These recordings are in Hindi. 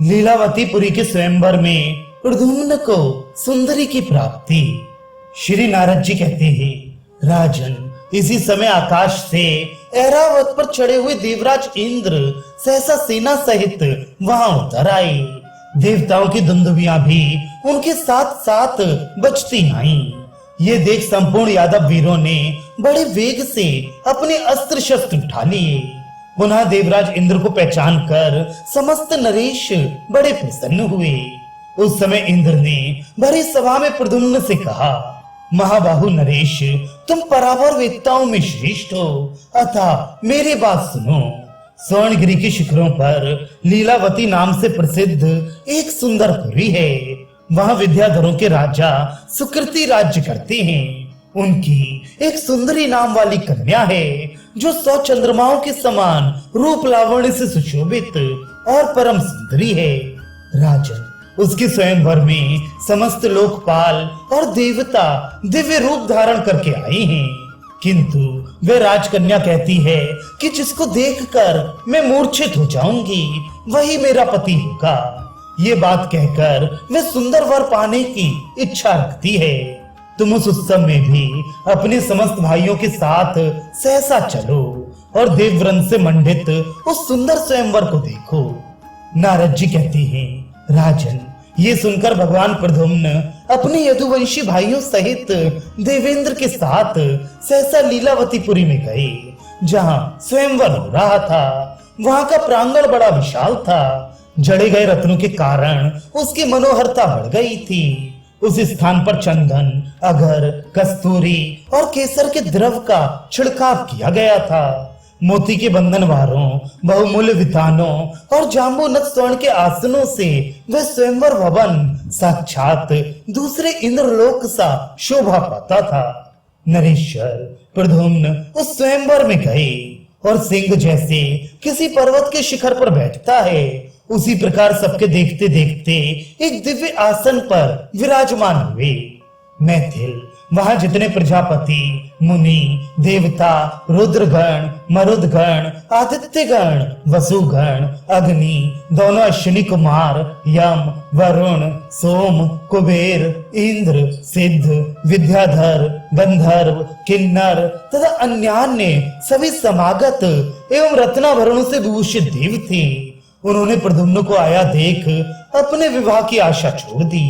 लीलावतीपुरी के स्वयंवर में प्रद्युम्न को सुंदरी की प्राप्ति। श्री नारद जी कहते हैं, राजन, इसी समय आकाश से ऐरावत पर चढ़े हुए देवराज इंद्र सहसा सेना सहित वहां उतर आए। देवताओं की दुंदुभियां भी उनके साथ साथ बजती आईं। ये देख संपूर्ण यादव वीरों ने बड़े वेग से अपने अस्त्र शस्त्र उठा लिए। पुनः देवराज इंद्र को पहचान कर समस्त नरेश बड़े प्रसन्न हुए। उस समय इंद्र ने भरी सभा में प्रद्युम्न से कहा, महाबाहु नरेश, तुम परावर वेदताओं में श्रेष्ठ हो, अतः मेरी बात सुनो। स्वर्णगिरी के शिखरों पर लीलावती नाम से प्रसिद्ध एक सुंदर पुरी है। वहां विद्याधरों के राजा सुकृति राज्य करते हैं। उनकी एक सुंदरी नाम वाली कन्या है, जो 100 चंद्रमाओं के समान रूप लावण्य से सुशोभित और परम सुंदरी है। राजन, उसके स्वयंवर में समस्त लोकपाल और देवता दिव्य रूप धारण करके आए हैं, किंतु वे राजकन्या कहती है कि जिसको देखकर मैं मूर्छित हो जाऊंगी वही मेरा पति होगा। ये बात कहकर वे सुंदर वर पाने की इच्छा रखती है। तुम उस उत्सव में भी अपने समस्त भाइयों के साथ सहसा चलो और देवव्रत से मंडित उस सुंदर स्वयंवर को देखो। नारद जी कहते हैं, राजन, ये सुनकर भगवान प्रद्युम्न अपने यदुवंशी भाइयों सहित देवेंद्र के साथ सहसा लीलावतीपुरी में गए, जहां स्वयंवर हो रहा था। वहां का प्रांगण बड़ा विशाल था। जड़े गए रत्नों के कारण उसकी मनोहरता बढ़ गई थी। उस स्थान पर चंदन, अगर, कस्तूरी और केसर के द्रव का छिड़काव किया गया था। मोती के बंधन वारों, बहुमूल्य वितानों और जाम्बूनद स्वर्ण के आसनों से वह स्वयंवर भवन साक्षात दूसरे इंद्रलोक सा शोभा पाता था। नरेश्वर प्रद्युम्न उस स्वयंवर में गए और सिंह जैसे किसी पर्वत के शिखर पर बैठता है, उसी प्रकार सबके देखते देखते एक दिव्य आसन पर विराजमान हुए। मैथिल वहां जितने प्रजापति, मुनि, देवता, रुद्रगण, मरुदगण, आदित्यगण, वसुगण, अग्नि, दोनों अश्विनी कुमार, यम, वरुण, सोम, कुबेर, इंद्र, सिद्ध, विद्याधर, गंधर्व, किन्नर तथा अन्यान्य सभी समागत एवं रत्नाभरणों से विभूषित देव थे। उन्होंने प्रद्युम्न को आया देख अपने विवाह की आशा छोड़ दी।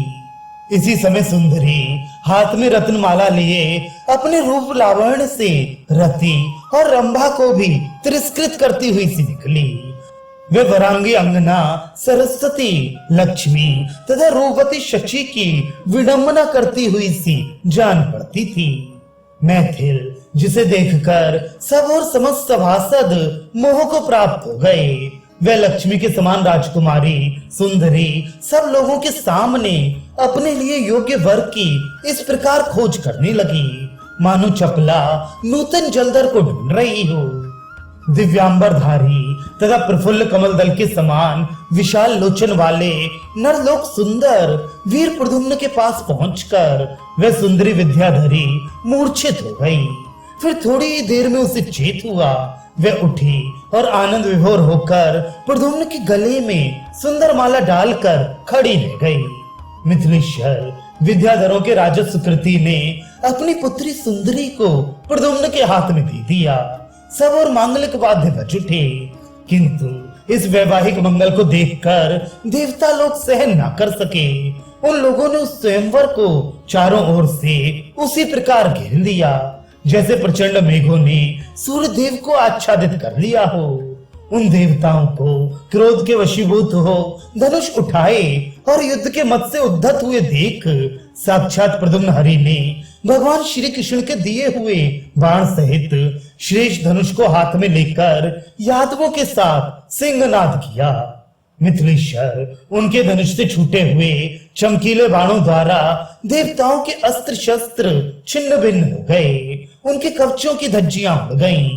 इसी समय सुंदरी हाथ में रत्नमाला लिए अपने रूप लावण्य से रति और रंभा को भी तिरस्कृत करती हुई सी निकली। वे वरांगी अंगना सरस्वती, लक्ष्मी तथा रूपवती शची की विडंबना करती हुई सी जान पड़ती थी। मैथिल जिसे देखकर सब और समस्त सभासद मोह को प्राप्त हो गए। वह लक्ष्मी के समान राजकुमारी सुंदरी सब लोगों के सामने अपने लिए योग्य वर की इस प्रकार खोज करने लगी, मानो चपला नूतन जलधर को ढूंढ रही हो। दिव्यांबरधारी तथा प्रफुल्ल कमल दल के समान विशाल लोचन वाले नरलोक सुंदर वीर प्रद्युम्न के पास पहुंचकर वह सुंदरी विद्याधरी मूर्छित हो गई। फिर थोड़ी ही देर में उसे चेत हुआ। वह उठी और आनंद विभोर होकर प्रद्युम्न के गले में सुंदर माला डालकर खड़ी रह गई। मिथिलेश्वर विद्याधरों के राजा सुकृति ने अपनी पुत्री सुंदरी को प्रद्युम्न के हाथ में दे दिया। सब और मांगलिक वाद्य बज उठे, किंतु इस वैवाहिक मंगल को देखकर देवता लोग सहन न कर सके। उन लोगों ने उस स्वयंवर को चारों ओर से उसी प्रकार घेर लिया जैसे प्रचंड मेघों ने सूर्यदेव को आच्छादित कर लिया हो। उन देवताओं को क्रोध के वशीभूत हो धनुष उठाए और युद्ध के मत से उद्धत हुए देख साक्षात प्रद्युम्न हरि ने भगवान श्री कृष्ण के दिए हुए बाण सहित श्रेष्ठ धनुष को हाथ में लेकर यादवों के साथ सिंहनाद किया। मिथिलेश्वर उनके धनुष से छूटे हुए चमकीले बाणों द्वारा देवताओं के अस्त्र शस्त्र छिन्न भिन्न हो गए। उनके कवचों की धज्जियां उड़ गईं।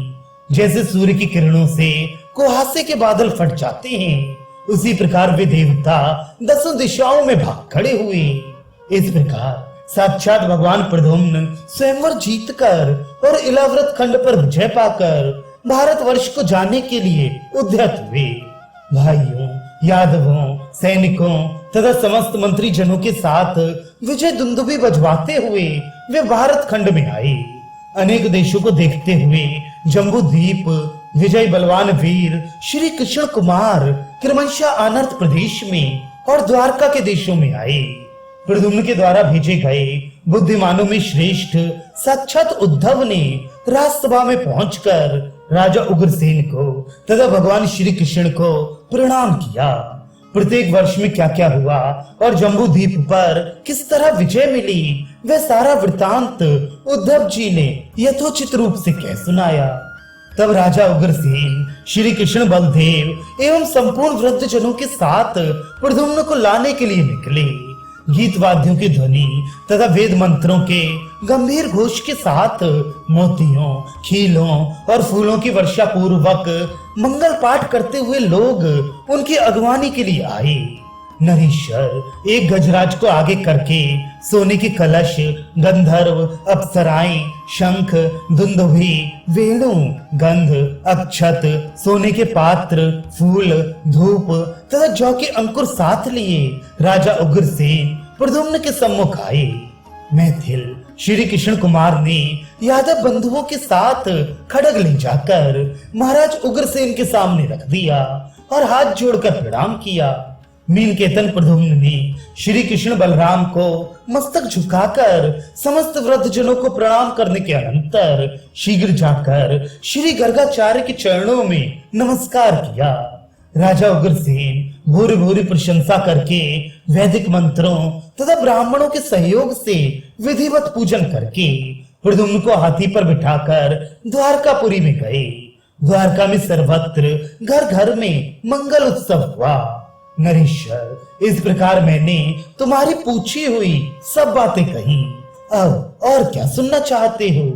जैसे सूर्य की किरणों से कुहासे के बादल फट जाते हैं, उसी प्रकार वे देवता दसों दिशाओं में भाग खड़े हुए। इस प्रकार साक्षात भगवान प्रद्युम्न स्वयंवर जीतकर और इलाव्रत खंड पर विजय पाकर भारतवर्ष को जाने के लिए उद्यत हुए। भाइयों, यादवों, सैनिकों तथा समस्त मंत्री जनों के साथ विजय दुंदुभी बजवाते हुए वे भारत खंड में आए। अनेक देशों को देखते हुए जम्बू द्वीप, विजय बलवान वीर श्री कृष्ण कुमार क्रमशः अनर्थ प्रदेश में और द्वारका के देशों में आए। प्रद्युम्न के द्वारा भेजे गए बुद्धिमानों में श्रेष्ठ साक्षात उद्धव ने राजसभा में पहुंचकर राजा उग्रसेन को तथा भगवान श्री कृष्ण को प्रणाम किया। प्रत्येक वर्ष में क्या क्या हुआ और जम्बू द्वीप पर किस तरह विजय मिली, वह सारा वृतांत उद्धव जी ने यथोचित रूप से कह सुनाया। तब राजा उग्रसेन श्री कृष्ण बलदेव एवं संपूर्ण वृद्ध जनों के साथ प्रद्युम्न को लाने के लिए निकले। गीत वाद्यों की ध्वनि तथा वेद मंत्रों के गंभीर घोष के साथ मोतियों, खीलों और फूलों की वर्षा पूर्वक मंगल पाठ करते हुए लोग उनकी अगवानी के लिए आए। नरीश्वर एक गजराज को आगे करके सोने के कलश, गंधर्व, अप्सराएं, शंख, दुंदुभी, वेणु, गंध, अक्षत, सोने के पात्र, फूल, धूप तथा जौ के अंकुर साथ लिए राजा उग्रसेन प्रद्युम्न के सम्मुख आए। मैथिल श्री कृष्ण कुमार ने यादव बंधुओं के साथ खड्ग ले जाकर महाराज उग्रसेन के सामने रख दिया और हाथ जोड़कर प्रणाम किया। मीनकेतन प्रद्युम्न ने श्री कृष्ण बलराम को मस्तक झुकाकर समस्त वृद्ध जनों को प्रणाम करने के अनंतर शीघ्र जाकर श्री गर्गाचार्य के चरणों में नमस्कार किया। राजा उग्रसेन भूरी भूरी प्रशंसा करके वैदिक मंत्रों तथा ब्राह्मणों के सहयोग से विधिवत पूजन करके प्रद्युम्न को हाथी पर बिठाकर द्वारकापुरी में गए। द्वारका में सर्वत्र घर घर में मंगल उत्सव हुआ। नरेश्वर, इस प्रकार मैंने तुम्हारी पूछी हुई सब बातें कही। अब और क्या सुनना चाहते हो?